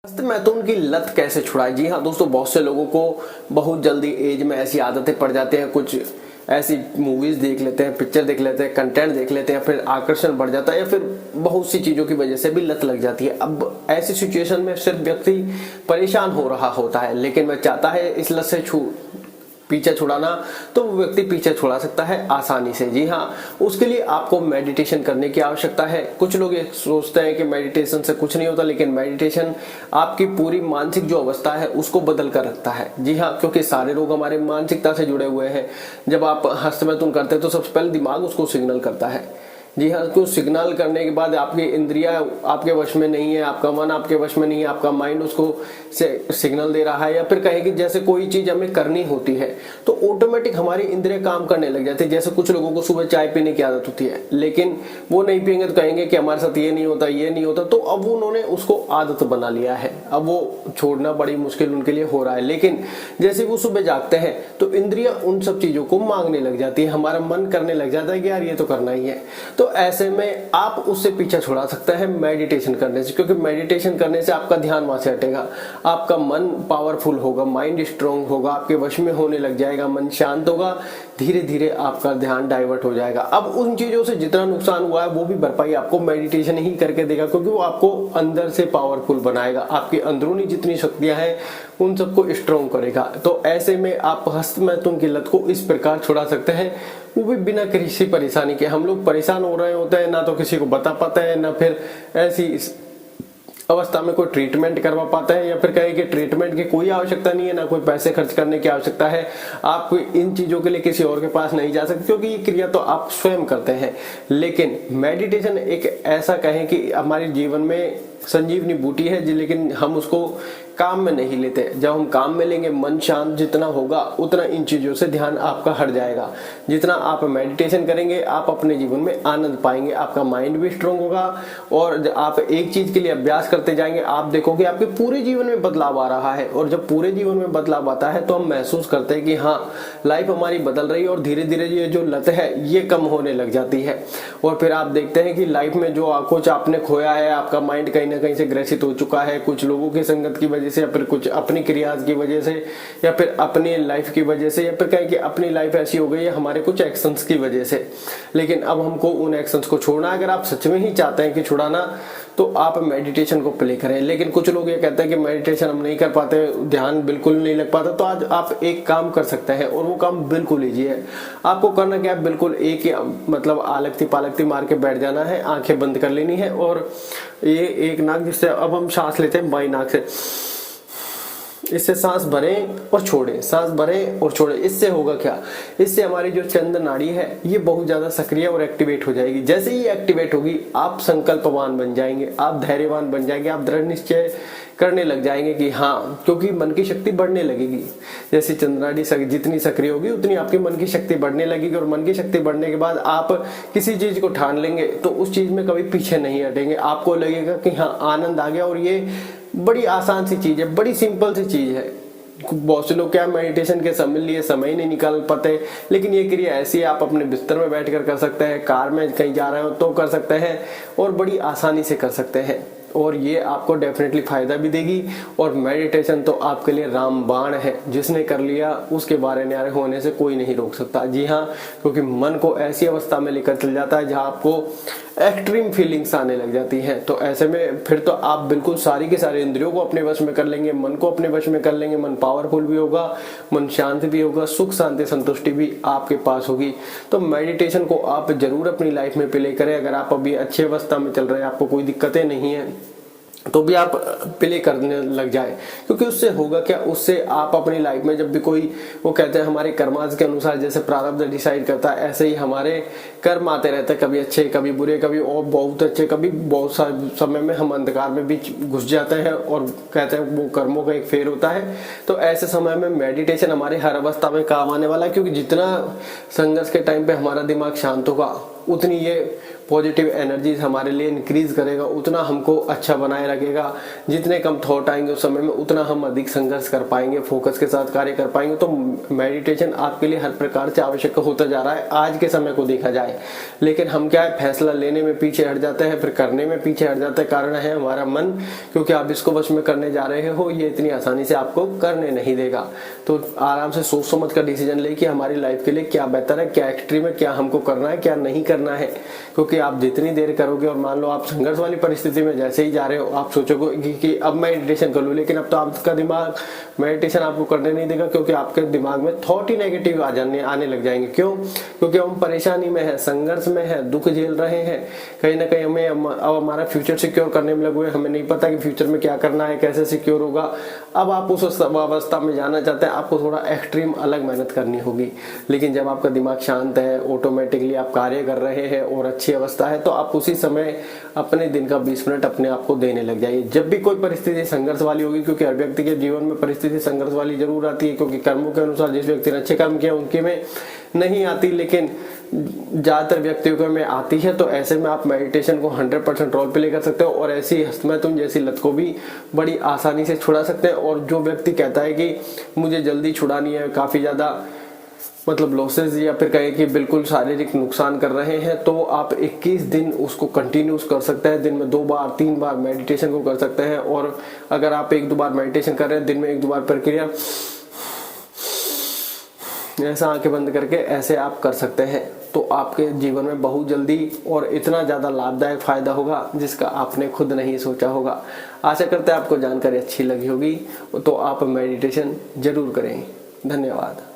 मैथुन की लत कैसे छुड़ाए। जी हाँ दोस्तों, बहुत से लोगों को बहुत जल्दी एज में ऐसी आदतें पड़ जाती हैं, कुछ ऐसी मूवीज देख लेते हैं, पिक्चर देख लेते हैं, कंटेंट देख लेते हैं, फिर आकर्षण बढ़ जाता है या फिर बहुत सी चीजों की वजह से भी लत लग जाती है। अब ऐसी सिचुएशन में सिर्फ व्यक्ति परेशान हो रहा होता है, लेकिन वह चाहता है इस लत से पीछा छुड़ाना, तो वो व्यक्ति पीछा छुड़ा सकता है आसानी से। जी हाँ, उसके लिए आपको मेडिटेशन करने की आवश्यकता है। कुछ लोग ये सोचते हैं कि मेडिटेशन से कुछ नहीं होता, लेकिन मेडिटेशन आपकी पूरी मानसिक जो अवस्था है उसको बदल कर रखता है। जी हाँ, क्योंकि सारे रोग हमारे मानसिकता से जुड़े हुए हैं। जब आप हस्तमैथुन करते हैं तो सबसे पहले दिमाग उसको सिग्नल करता है। जी हाँ, तो सिग्नल करने के बाद आपकी इंद्रियां आपके वश में नहीं है, आपका मन आपके वश में नहीं है, आपका माइंड उसको सिग्नल दे रहा है। या फिर कहें कि जैसे कोई चीज हमें करनी होती है तो ऑटोमेटिक हमारी इंद्रियां काम करने लग जाती है। जैसे कुछ लोगों को सुबह चाय पीने की आदत होती है, लेकिन वो नहीं पियेंगे तो कहेंगे कि हमारे साथ ये नहीं होता, ये नहीं होता। तो अब उन्होंने उसको आदत बना लिया है, अब वो छोड़ना बड़ी मुश्किल उनके लिए हो रहा है। लेकिन जैसे वो सुबह जागते हैं तो इंद्रियां उन सब चीजों को मांगने लग जाती है, हमारा मन करने लग जाता है कि यार ये तो करना ही है। तो ऐसे में आप उससे पीछा छुड़ा सकते हैं मेडिटेशन करने से, क्योंकि मेडिटेशन करने से आपका ध्यान वहां से हटेगा, आपका मन पावरफुल होगा, माइंड स्ट्रांग होगा, आपके वश में होने लग जाएगा, मन शांत होगा, धीरे धीरे आपका ध्यान डाइवर्ट हो जाएगा। अब उन चीजों से जितना नुकसान हुआ है वो भी भरपाई आपको मेडिटेशन ही करके देगा, क्योंकि वो आपको अंदर से पावरफुल बनाएगा, आपकी अंदरूनी जितनी शक्तियां हैं उन सबको स्ट्रांग करेगा। तो ऐसे में आप हस्तमैथुन की लत को इस प्रकार छुड़ा सकते हैं, वो भी बिना किसी परेशानी के। हम लोग परेशान हो रहे होते हैं, ना तो किसी को बता पाते हैं, ना फिर ऐसी अवस्था में कोई ट्रीटमेंट करवा पाता है, या फिर कहे कि ट्रीटमेंट की कोई आवश्यकता नहीं है, ना कोई पैसे खर्च करने की आवश्यकता है। आप इन चीजों के लिए किसी और के पास नहीं जा सकते, क्योंकि ये क्रिया तो आप स्वयं करते हैं। लेकिन मेडिटेशन एक ऐसा कहें कि हमारे जीवन में संजीवनी बूटी है, लेकिन हम उसको काम में नहीं लेते। जब हम काम में लेंगे, मन शांत जितना होगा उतना इन चीजों से ध्यान आपका हट जाएगा। जितना आप मेडिटेशन करेंगे आप अपने जीवन में आनंद पाएंगे, आपका माइंड भी स्ट्रांग होगा, और आप एक चीज के लिए अभ्यास करते जाएंगे, आप देखोगे आपके पूरे जीवन में बदलाव आ रहा है। और जब पूरे जीवन में बदलाव आता है तो हम महसूस करते हैं कि हाँ, लाइफ हमारी बदल रही है, और धीरे धीरे ये जो लत है ये कम होने लग जाती है। और फिर आप देखते हैं कि लाइफ में जो कुछ आपने खोया है, आपका माइंड कहीं ना कहीं से ग्रसित हो चुका है, कुछ लोगों की संगत की वजह से, या फिर कुछ अपनी क्रियाज की वजह से, या फिर अपनी लाइफ की वजह से, या फिर कहें कि अपनी लाइफ ऐसी हो गई है हमारे कुछ एक्शंस की वजह से। लेकिन अब हमको उन एक्शंस को छोड़ना है। अगर आप सच में ही चाहते हैं कि छुड़ाना, तो आप मेडिटेशन को प्ले करें। लेकिन कुछ लोग ये कहते हैं कि मेडिटेशन हम नहीं कर पाते, ध्यान बिल्कुल नहीं लग पाता। तो आज आप एक काम कर सकते हैं, और वो काम बिल्कुल ईजी है। आपको करना क्या है, बिल्कुल एक ही मतलब आलकती पालकती मार के बैठ जाना है, आंखें बंद कर लेनी है, और ये एक नाक, जिससे अब हम सांस लेते हैं बाई नाक से, इससे सांस भरें और छोड़ें, सांस भरें और छोड़ें। इससे होगा क्या, इससे हमारी जो चंद्र नाड़ी है ये बहुत ज्यादा सक्रिय और एक्टिवेट हो जाएगी। जैसे ही एक्टिवेट होगी आप संकल्पवान बन जाएंगे, आप धैर्यवान बन जाएंगे, आप दृढ़ निश्चय करने लग जाएंगे कि हाँ, क्योंकि मन की शक्ति बढ़ने लगेगी। जैसे चंद्र नाड़ी जितनी सक्रिय होगी उतनी आपकी मन की शक्ति बढ़ने लगेगी, और मन की शक्ति बढ़ने के बाद आप किसी चीज को ठान लेंगे तो उस चीज में कभी पीछे नहीं हटेंगे। आपको लगेगा कि हाँ, आनंद आ गया, और ये बड़ी आसान सी चीज है, बड़ी सिंपल सी चीज है। बहुत से लोग क्या मेडिटेशन के समय लिए समय नहीं निकाल पाते, लेकिन ये क्रिया ऐसी है, आप अपने बिस्तर में बैठकर कर सकते हैं, कार में कहीं जा रहे हो तो कर सकते हैं, और बड़ी आसानी से कर सकते हैं। और ये आपको डेफिनेटली फायदा भी देगी। और मेडिटेशन तो आपके लिए रामबाण है, जिसने कर लिया उसके बारे न्यारे होने से कोई नहीं रोक सकता। जी हाँ, क्योंकि मन को ऐसी अवस्था में लेकर चल जाता है जहां आपको एक्सट्रीम फीलिंग्स आने लग जाती हैं। तो ऐसे में फिर तो आप बिल्कुल सारी के सारे इंद्रियों को अपने वश में कर लेंगे, मन को अपने वश में कर लेंगे, मन पावरफुल भी होगा, मन शांत भी होगा, सुख शांति संतुष्टि भी आपके पास होगी। तो मेडिटेशन को आप जरूर अपनी लाइफ में प्ले करें। अगर आप अभी अच्छी अवस्था में चल रहे हैं, आपको कोई दिक्कतें नहीं है, तो भी आप प्ले करने लग जाए। क्योंकि उससे होगा क्या, उससे आप अपनी लाइफ में जब भी कोई, वो कहते हैं हमारे कर्माज के अनुसार जैसे प्रारब्ध डिसाइड करता है, ऐसे ही हमारे कर्म आते रहते हैं, कभी अच्छे कभी बुरे, कभी और बहुत अच्छे, कभी बहुत सारे समय में हम अंधकार में भी घुस जाते हैं, और कहते हैं वो कर्मों का एक फेर होता है। तो ऐसे समय में मेडिटेशन हमारे हर अवस्था में काम आने वाला है, क्योंकि जितना संघर्ष के टाइम पे हमारा दिमाग शांत होगा उतनी ये पॉजिटिव एनर्जीज हमारे लिए इंक्रीज करेगा, उतना हमको अच्छा बनाए रखेगा। जितने कम थॉट आएंगे उस समय में उतना हम अधिक संघर्ष कर पाएंगे, फोकस के साथ कार्य कर पाएंगे। तो मेडिटेशन आपके लिए हर प्रकार से आवश्यक होता जा रहा है आज के समय को देखा जाए। लेकिन हम क्या है, फैसला लेने में पीछे हट जाते हैं, फिर करने में पीछे हट जाते हैं। कारण है हमारा मन, क्योंकि आप इसको वश में करने जा रहे हो, ये इतनी आसानी से आपको करने नहीं देगा। तो आराम से सोच समझ कर डिसीजन ले कि हमारी लाइफ के लिए क्या बेहतर है, क्या एक्सट्रीम है, क्या हमको करना है, क्या नहीं करना है। क्योंकि आप जितनी देर करोगे, और मान लो आप संघर्ष वाली परिस्थिति में जैसे ही जा रहे हो, आप सोचोगे कि अब मैं मेडिटेशन कर लूं, लेकिन अब तो आपका दिमाग मेडिटेशन आपको करने नहीं देगा, क्योंकि आपके दिमाग में थॉट ही नेगेटिव आने लग जाएंगे। क्यों? क्योंकि हम परेशानी में है, संघर्ष में है, दुख झेल रहे हैं, कहीं ना कहीं हमें अब हमारा फ्यूचर सिक्योर करने में लगे हुए, हमें नहीं पता कि फ्यूचर में क्या करना है, कैसे सिक्योर होगा। अब आप उस अवस्था में जाना चाहते हैं, आपको थोड़ा एक्सट्रीम अलग मेहनत करनी होगी। लेकिन जब आपका दिमाग शांत है, ऑटोमेटिकली आप कार्य कर रहे हैं और अच्छी अवस्था है, तो आप उसी समय अपने दिन का 20 मिनट अपने आप को देने लग जाइए। जब भी कोई परिस्थिति संघर्ष वाली होगी, क्योंकि हर व्यक्ति के जीवन में परिस्थिति संघर्ष वाली जरूर आती है, क्योंकि कर्मों के अनुसार जिस व्यक्ति ने अच्छे कर्म किए उनके में नहीं आती, लेकिन ज्यादातर व्यक्तियों में आती है। तो ऐसे में आप मेडिटेशन को 100% रोल पे लेकर सकते हो, और ऐसी हस्तमैथुन जैसी लत को भी बड़ी आसानी से छुड़ा सकते हैं। और जो व्यक्ति कहता है कि मुझे जल्दी छुड़ानी है, काफी ज्यादा मतलब लॉसेस या फिर कहें कि बिल्कुल शारीरिक नुकसान कर रहे हैं, तो आप 21 दिन उसको कंटिन्यूस कर सकते हैं। दिन में 2 बार 3 बार मेडिटेशन को कर सकते हैं। और अगर आप 1-2 बार मेडिटेशन कर रहे हैं, दिन में 1-2 बार प्रक्रिया ऐसा आंखें बंद करके ऐसे आप कर सकते हैं, तो आपके जीवन में बहुत जल्दी और इतना ज्यादा लाभदायक फायदा होगा जिसका आपने खुद नहीं सोचा होगा। आशा करते हैं आपको जानकारी अच्छी लगी होगी, तो आप मेडिटेशन जरूर करें। धन्यवाद।